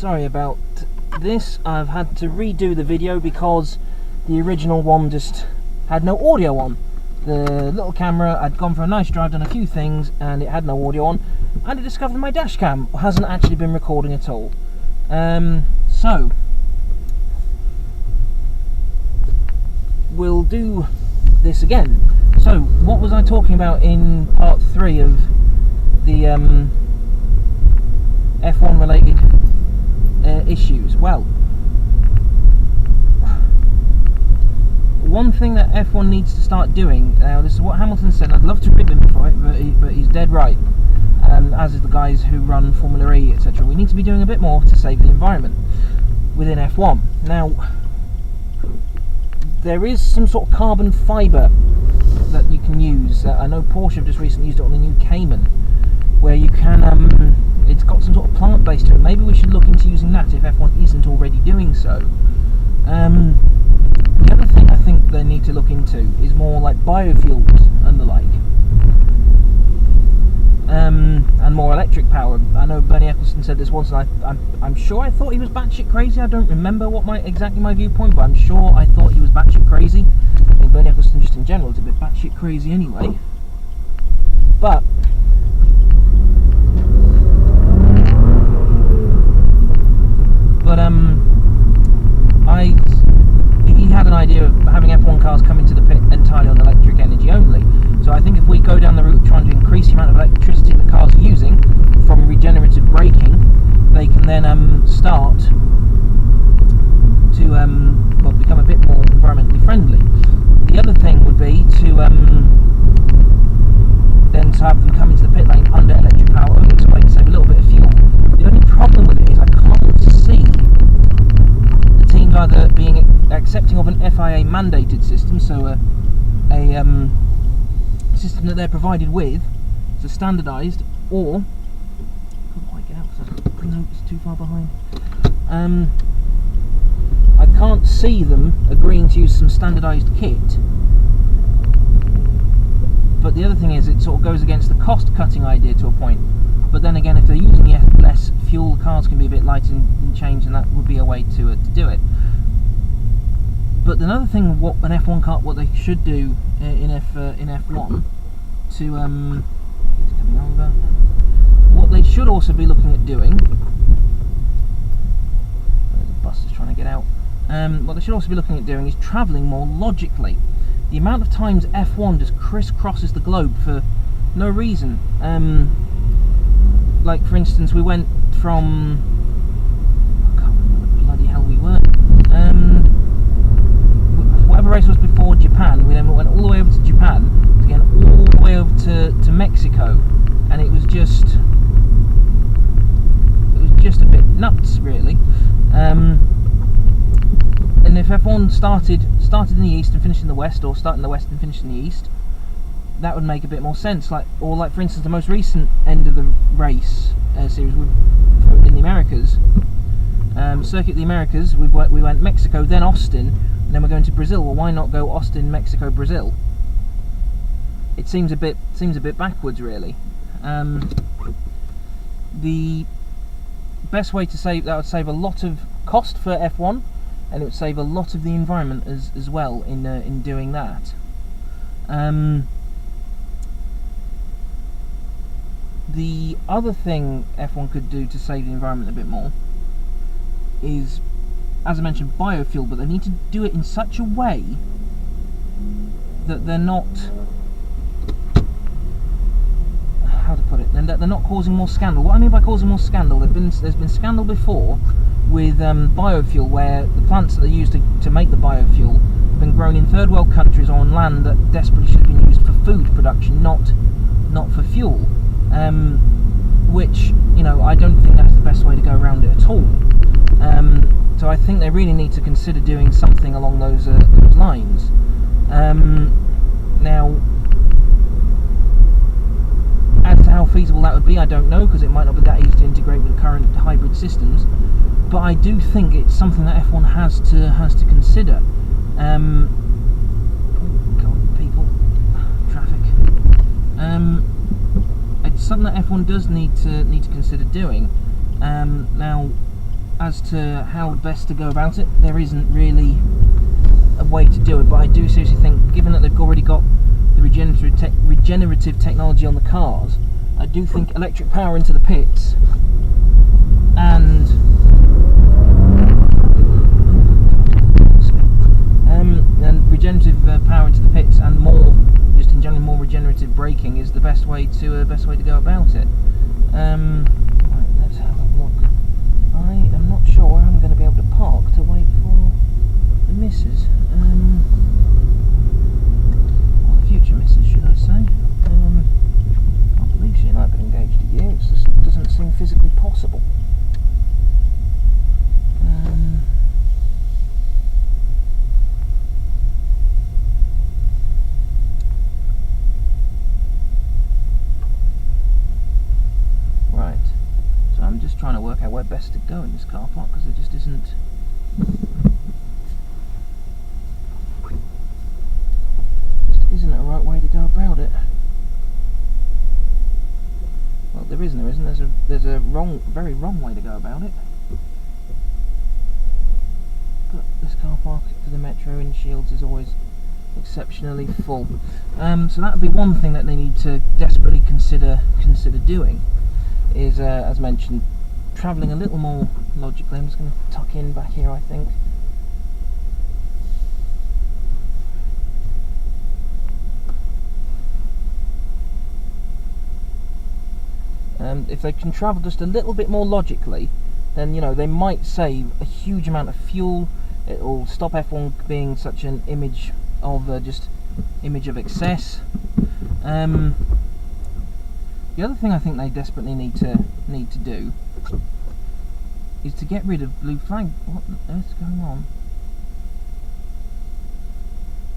sorry about this. I've had to redo the video because the original one just had no audio on. The little camera had gone for a nice drive, done a few things, and it had no audio on, and it discovered my dash cam hasn't actually been recording at all. So we'll do this again. So what was I talking about in part 3 of the F1 related issues? Well, one thing that F1 needs to start doing, now this is what Hamilton said, I'd love to rip him for it, but he's dead right, as is the guys who run Formula E, etc. We need to be doing a bit more to save the environment within F1. Now, there is some sort of carbon fibre that you can use. I know Porsche have just recently used it on the new Cayman, where you can, it's got some sort of plant base to it. Maybe we should look into using that if F1 isn't already doing so. The other thing I think they need to look into is more like biofuels and the like, and more electric power. I know Bernie Ecclestone said this once, and I'm sure I thought he was batshit crazy. I don't remember what exactly my viewpoint, but I'm sure I thought he was batshit crazy. I think Bernie Ecclestone just in general is a bit batshit crazy anyway. But he had an idea of having F1 cars come into the pit entirely on electric energy only. So I think if we go down the route trying to increase the amount of electricity the cars are using from regenerative braking, they can then start to well, become a bit more environmentally friendly. The other thing would be to then have them come into the pit lane under electric power only, so they can save a little bit of fuel. The only problem with it is I can't see the teams either being accepting of an FIA mandated system, so a system that they're provided with, so standardised, or I can't quite get out because it's too far behind. I can't see them agreeing to use some standardised kit. But the other thing is, it sort of goes against the cost-cutting idea to a point. But then again, if they're using less fuel, the cars can be a bit lighter in change, and that would be a way to do it. But another thing, what an F1 car, what they should do in F1 to he's coming over. What they should also be looking at doing. There's a bus just trying to get out. What they should also be looking at doing is travelling more logically. The amount of times F1 just crisscrosses the globe for no reason. Like for instance, we went from, I can't remember what bloody hell we were. Whatever race was before Japan, we then went all the way over to Japan, again all the way over to Mexico, and it was just a bit nuts, really. And if F1 started in the east and finished in the west, or started in the west and finished in the east, that would make a bit more sense. Like for instance, the most recent end of the race series in the Americas, Circuit of the Americas, we went Mexico, then Austin, and then we're going to Brazil. Well, why not go Austin, Mexico, Brazil? It seems a bit backwards, really. The best way to save that would save a lot of cost for F1, and it would save a lot of the environment as well in doing that. The other thing F1 could do to save the environment a bit more is, as I mentioned, biofuel, but they need to do it in such a way that they're not, how to put it, and that they're not causing more scandal. What I mean by causing more scandal, there's been scandal before with biofuel, where the plants that they use to make the biofuel have been grown in third world countries or on land that desperately should have been used for food production, not for fuel. Which, you know, I don't think that's the best way to go around it at all. So I think they really need to consider doing something along those lines. Now, as to how feasible that would be, I don't know, because it might not be that easy to integrate with the current hybrid systems. But I do think it's something that F1 has to consider. Oh God, people, traffic. It's something that F1 does need to consider doing. Now, as to how best to go about it. There isn't really a way to do it, but I do seriously think, given that they've already got the regenerative technology on the cars, I do think electric power into the pits and regenerative power into the pits and more, just in general, more regenerative braking is the best way to go about it. Right, let's have a look. I am not sure where I'm going to be able to park to wait for the missus. Or the future missus, should I say. I can't believe she and I have been engaged a year. It just doesn't seem physically possible. Right, so I'm just trying to work out where best to go in this car park, because it just isn't. Isn't a right way to go about it. Well, there isn't. There's a very wrong way to go about it. But this car park for the Metro in Shields is always exceptionally full. So that would be one thing that they need to desperately consider doing. Is, as mentioned, travelling a little more logically. I'm just going to tuck in back here, I think. If they can travel just a little bit more logically, then, you know, they might save a huge amount of fuel. It will stop F1 being such an image of image of excess. The other thing I think they desperately need to do is to get rid of blue flag. What on earth's going on?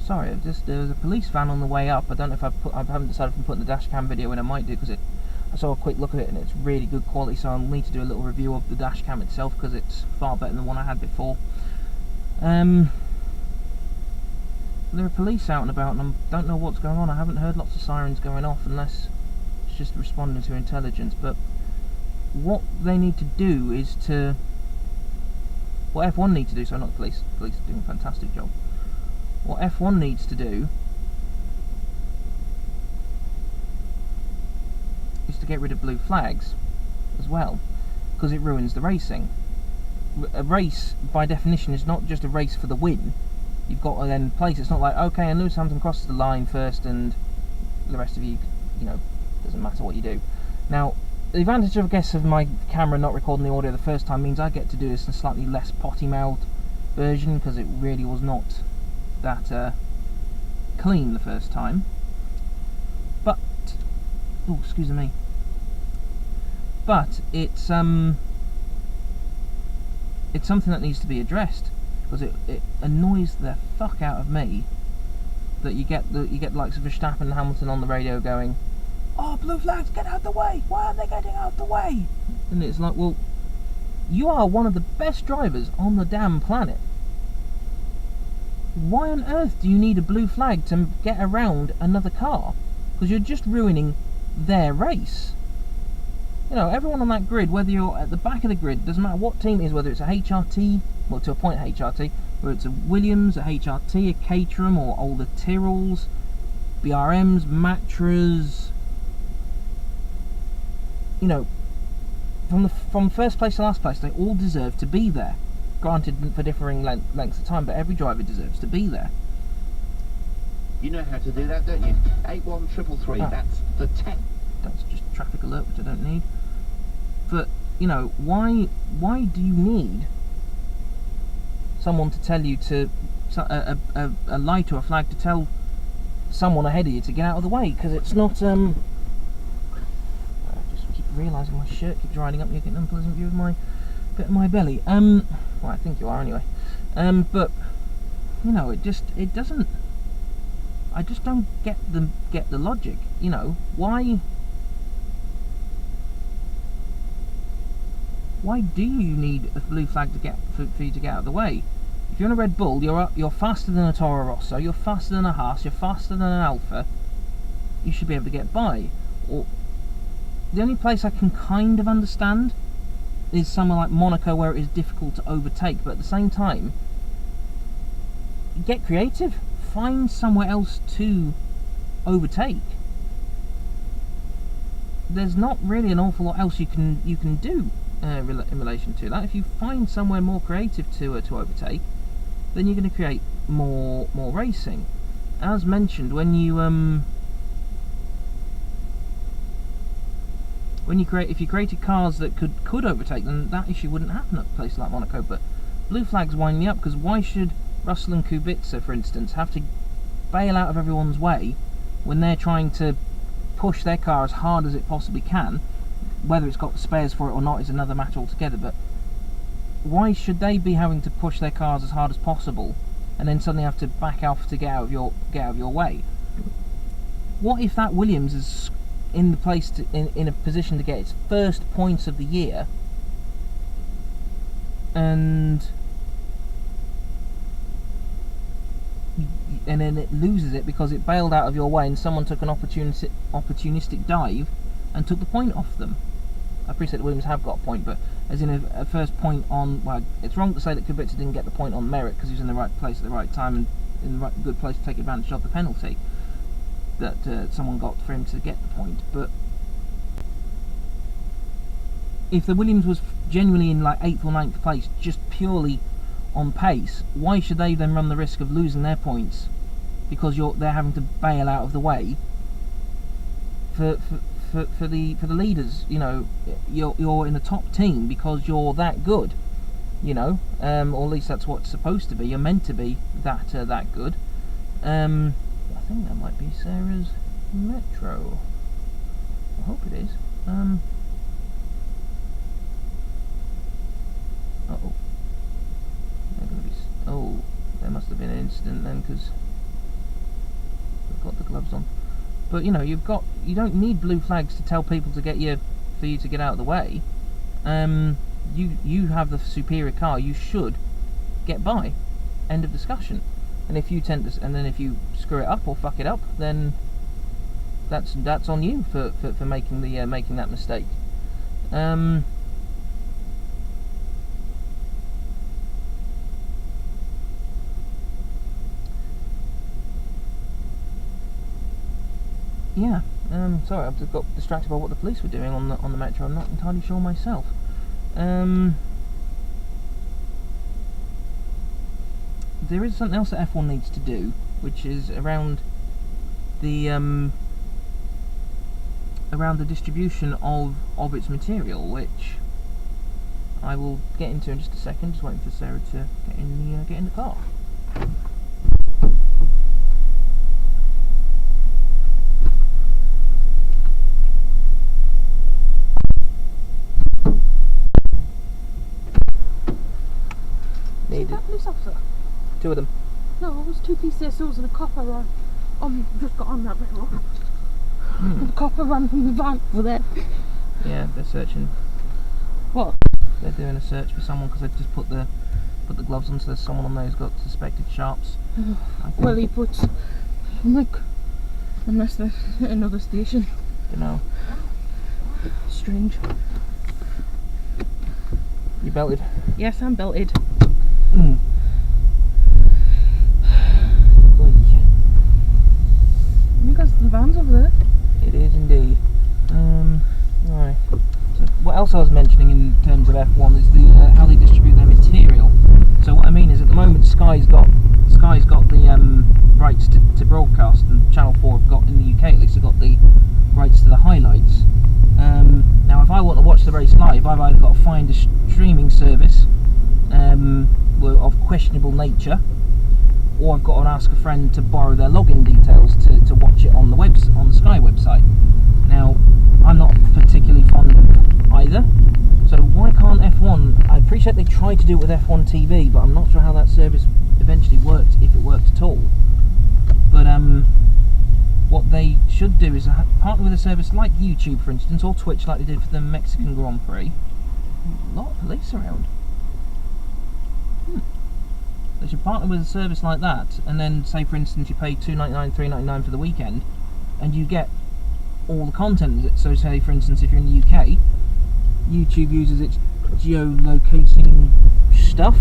Sorry, there was a police van on the way up. I don't know if I haven't decided if I'm putting the dash cam video in. I might do, because I saw a quick look at it and it's really good quality, so I'll need to do a little review of the dash cam itself, because it's far better than the one I had before. There are police out and about, and I don't know what's going on. I haven't heard lots of sirens going off, unless it's just responding to intelligence. But what they need to do is what F1 need to do, so not the police are doing a fantastic job. What F1 needs to do is to get rid of blue flags as well, because it ruins the racing. A race, by definition, is not just a race for the win. You've got to then place. It's not like, okay, and Lewis Hamilton crosses the line first, and the rest of you, doesn't matter what you do. Now, the advantage, I guess, of my camera not recording the audio the first time means I get to do this in a slightly less potty-mouthed version, because it really was not that clean the first time. But, oh, excuse me. But it's something that needs to be addressed, because it annoys the fuck out of me that you get the likes of Verstappen and Hamilton on the radio going, "Oh, blue flags, get out of the way! Why aren't they getting out of the way?" And it's like, well, you are one of the best drivers on the damn planet. Why on earth do you need a blue flag to get around another car? Because you're just ruining their race. You know, everyone on that grid, whether you're at the back of the grid, doesn't matter what team it is, whether it's a HRT, well, to a point HRT, whether it's a Williams, a HRT, a Caterham, or older Tyrrells, BRMs, Matras, you know, from first place to last place, they all deserve to be there. Granted, for differing lengths of time, but every driver deserves to be there. You know how to do that, don't you? 81333, that's the 10. That's just traffic alert, which I don't need. But, you know, why do you need someone to tell you to, a light or a flag to tell someone ahead of you to get out of the way? Because it's not, I just keep realising my shirt keeps riding up, and you're getting an unpleasant view of my bit of my belly. Well, I think you are anyway. But, you know, it doesn't, I just don't get the logic. You know, why do you need a blue flag to for you to get out of the way? If you're in a Red Bull, you're faster than a Toro Rosso, you're faster than a Haas, you're faster than an Alfa. You should be able to get by. Or the only place I can kind of understand is somewhere like Monaco where it is difficult to overtake, but at the same time, get creative. Find somewhere else to overtake. There's not really an awful lot else you can do in relation to that. If you find somewhere more creative to overtake, then you're going to create more racing. As mentioned, when you if you created cars that could overtake, then that issue wouldn't happen at places like Monaco. But blue flags wind me up, because why should Russell and Kubica, for instance, have to bail out of everyone's way when they're trying to push their car as hard as it possibly can? Whether it's got spares for it or not is another matter altogether, but why should they be having to push their cars as hard as possible and then suddenly have to back off to get out of your way? What if that Williams is in the place in a position to get its first points of the year, and then it loses it because it bailed out of your way and someone took an opportunistic dive and took the point off them? I appreciate the Williams have got a point, but as in a first point on, well, it's wrong to say that Kubica didn't get the point on merit because he was in the right place at the right time and in the good place to take advantage of the penalty that someone got for him to get the point. But if the Williams was genuinely in like 8th or 9th place just purely on pace, why should they then run the risk of losing their points because they're having to bail out of the way for the leaders? You know, you're in the top team because you're that good, you know, or at least that's what it's supposed to be. You're meant to be that good. I think that might be Sarah's Metro. I hope it is. Uh-oh. They're gonna be. Oh, there must have been an incident then, because we've got the gloves on. But you know, you don't need blue flags to tell people for you to get out of the way. You have the superior car. You should get by. End of discussion. And if you if you screw it up or fuck it up, then that's on you for making that mistake. Yeah. Sorry, I've just got distracted by what the police were doing on the metro. I'm not entirely sure myself. There is something else that F1 needs to do, which is around the distribution of its material, which I will get into in just a second. Just waiting for Sarah to get in the car. That police officer? 2 of them. No, it was 2 PCSOs and a copper just got on that metro. The copper ran from the van over there. Yeah, they're searching. What? They're doing a search for someone because they've just put the gloves on, so there's someone on there who's got suspected sharps. Well, he put, like, unless they're at another station. Don't know. Strange. You belted? Yes, I'm belted. Mm. You guys, the van's over there. It is indeed. Right. So what else I was mentioning in terms of F1 is the how they distribute their material. So what I mean is, at the moment, Sky's got the rights to broadcast, and Channel 4 have got, in the UK at least, have got the rights to the highlights. Now, if I want to watch the race live, I've either got to find a streaming service of questionable nature, or I've got to ask a friend to borrow their login details to watch it on the Sky website. Now, I'm not particularly fond of either, so why can't F1? I appreciate they tried to do it with F1 TV, but I'm not sure how that service eventually worked, if it worked at all. But what they should do is partner with a service like YouTube, for instance, or Twitch, like they did for the Mexican Grand Prix. A lot of police around. They should partner with a service like that, and then say, for instance, you pay $2.99, $3.99 for the weekend, and you get all the content. So say, for instance, if you're in the UK, YouTube uses its geolocating stuff.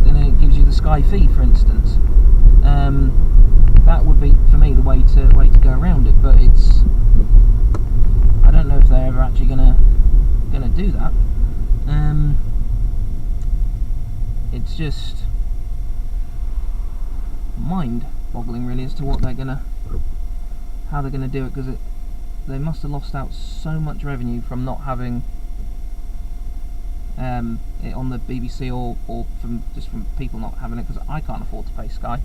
And it gives you the Sky feed, for instance. That would be, for me, the way to go around it. But it's, I don't know if they're ever actually gonna do that. It's just mind-boggling, really, as to what how they're gonna do it, because they must have lost out so much revenue from not having it on the BBC, or from people not having it, because I can't afford to pay Sky. I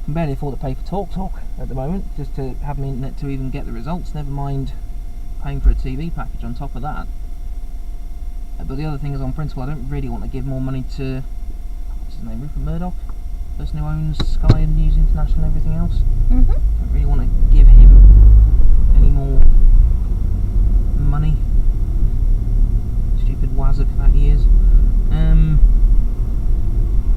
can barely afford to pay for TalkTalk at the moment, just to have my internet to even get the results, never mind paying for a TV package on top of that. But the other thing is, on principle, I don't really want to give more money to, what's his name, Rupert Murdoch, person who owns Sky and News International and everything else. I don't really want to give him any more money. Stupid wazzock that he is.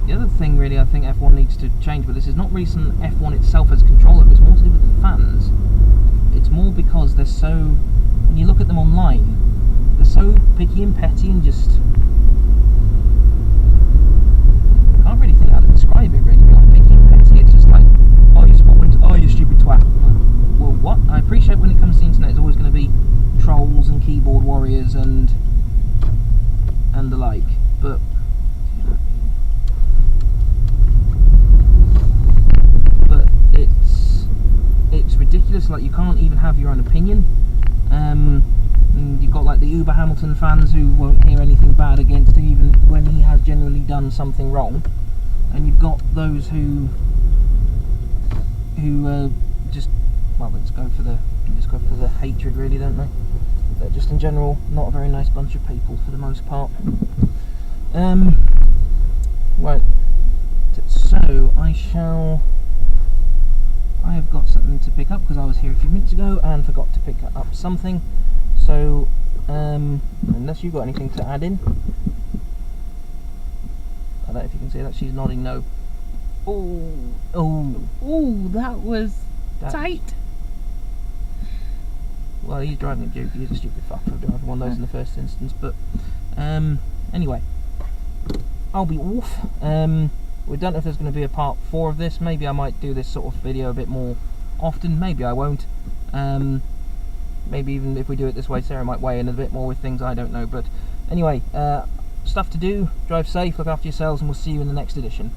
The other thing, really, I think F1 needs to change, but this is not recent F1 itself as control of it, it's more to do with the fans. It's more because they're so, when you look at them online, they're so picky and petty and just, I can't really think how to describe it, really, beyond picky and petty. It's just like, oh, you stupid twat. Well, what? I appreciate when it comes to the internet, there's always going to be trolls and keyboard warriors and the like, but it's ridiculous. Like, you can't even have your own opinion. You've got like the Uber Hamilton fans who won't hear anything bad against him even when he has genuinely done something wrong, and you've got those who just, well, they just go for the hatred, really, don't they? They're just in general not a very nice bunch of people for the most part. Right, so I have got something to pick up, because I was here a few minutes ago and forgot to pick up something. So, unless you've got anything to add in. I don't know if you can see that, she's nodding no. Oh, that was tight. Well, he's driving a Duke, he's a stupid fuck for driving one of those in the first instance, but anyway, I'll be off. We don't know if there's going to be a part 4 of this. Maybe I might do this sort of video a bit more often, maybe I won't. Maybe even if we do it this way, Sarah might weigh in a bit more with things, I don't know. But anyway, stuff to do, drive safe, look after yourselves, and we'll see you in the next edition.